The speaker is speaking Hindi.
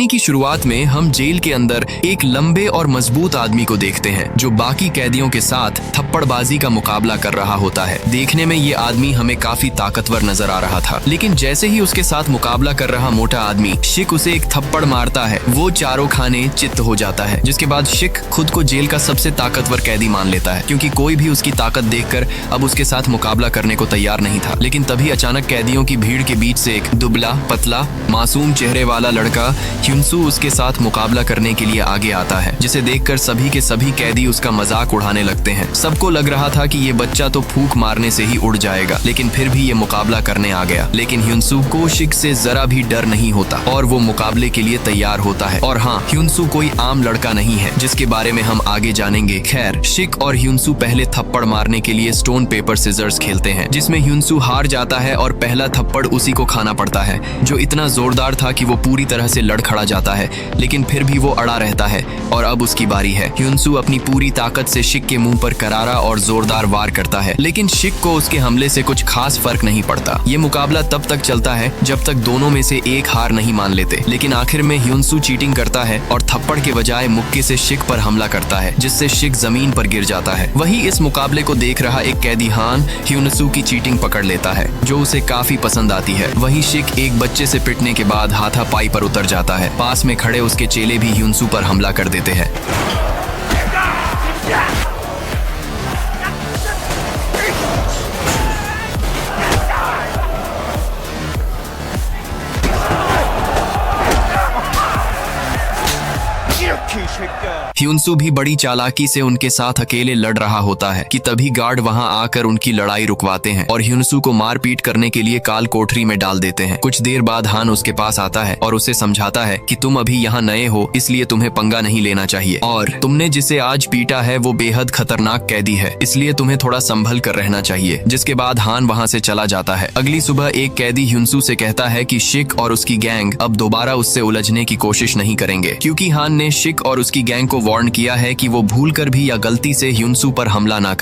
कहानी की शुरुआत में हम जेल के अंदर एक लंबे और मजबूत आदमी को देखते हैं जो बाकी कैदियों के साथ थप्पड़बाजी का मुकाबला कर रहा होता है। देखने में ये आदमी हमें काफी ताकतवर नजर आ रहा था, लेकिन जैसे ही उसके साथ मुकाबला कर रहा मोटा आदमी शिक उसे एक थप्पड़ मारता है, वो चारों खाने चित्त हो जाता है। जिसके बाद शिक खुद को जेल का सबसे ताकतवर कैदी मान लेता है, क्योंकि कोई भी उसकी ताकत देखकर अब उसके साथ मुकाबला करने को तैयार नहीं था। लेकिन तभी अचानक कैदियों की भीड़ के बीच से एक दुबला पतला मासूम चेहरे वाला लड़का ह्युनसू उसके साथ मुकाबला करने के लिए आगे आता है, जिसे देखकर सभी के सभी कैदी उसका मजाक उड़ाने लगते हैं। सबको लग रहा था कि ये बच्चा तो फूंक मारने से ही उड़ जाएगा, लेकिन फिर भी ये मुकाबला करने आ गया। लेकिन ह्युनसू को शिक से जरा भी डर नहीं होता और वो मुकाबले के लिए तैयार होता है। और हाँ, ह्युनसू कोई आम लड़का नहीं है, जिसके बारे में हम आगे जानेंगे। खैर, शिक और ह्युनसू पहले थप्पड़ मारने के लिए स्टोन पेपर सिजर्स खेलते हैं, जिसमें ह्युनसू हार जाता है और पहला थप्पड़ उसी को खाना पड़ता है, जो इतना जोरदार था कि वो पूरी तरह से लड़ खड़ा जाता है। लेकिन फिर भी वो अड़ा रहता है और अब उसकी बारी है। ह्युनसू अपनी पूरी ताकत से शिक के मुंह पर करारा और जोरदार वार करता है, लेकिन शिक को उसके हमले से कुछ खास फर्क नहीं पड़ता। ये मुकाबला तब तक चलता है जब तक दोनों में से एक हार नहीं मान लेते। लेकिन आखिर में ह्युनसू चीटिंग करता है और थप्पड़ के बजाय मुक्के से शिक पर हमला करता है, जिससे शिक जमीन पर गिर जाता है। वही इस मुकाबले को देख रहा एक कैदी हान ह्युनसू की चीटिंग पकड़ लेता है, जो उसे काफी पसंद आती है। वही शिक एक बच्चे से पिटने के बाद हाथापाई पर उतर जाता है। पास में खड़े उसके चेले भी ह्युनसू पर हमला कर देते हैं। ह्युनसू भी बड़ी चालाकी से उनके साथ अकेले लड़ रहा होता है कि तभी गार्ड वहां आकर उनकी लड़ाई रुकवाते हैं और ह्युनसू को मारपीट करने के लिए काल कोठरी में डाल देते हैं। कुछ देर बाद हान उसके पास आता है और उसे समझाता है कि तुम अभी यहाँ नए हो, इसलिए तुम्हें पंगा नहीं लेना चाहिए, और तुमने जिसे आज पीटा है वो बेहद खतरनाक कैदी है, इसलिए तुम्हें थोड़ा संभल कर रहना चाहिए। जिसके बाद हान वहाँ से चला जाता है। अगली सुबह एक कैदी ह्युनसू से कहता है कि शिक और उसकी गैंग अब दोबारा उससे उलझने की कोशिश नहीं करेंगे, क्योंकि हान ने शिक और उसकी गैंग को वार्न किया है कि वो भूलकर भी या गलती से ह्युनसू पर हमला ना करें।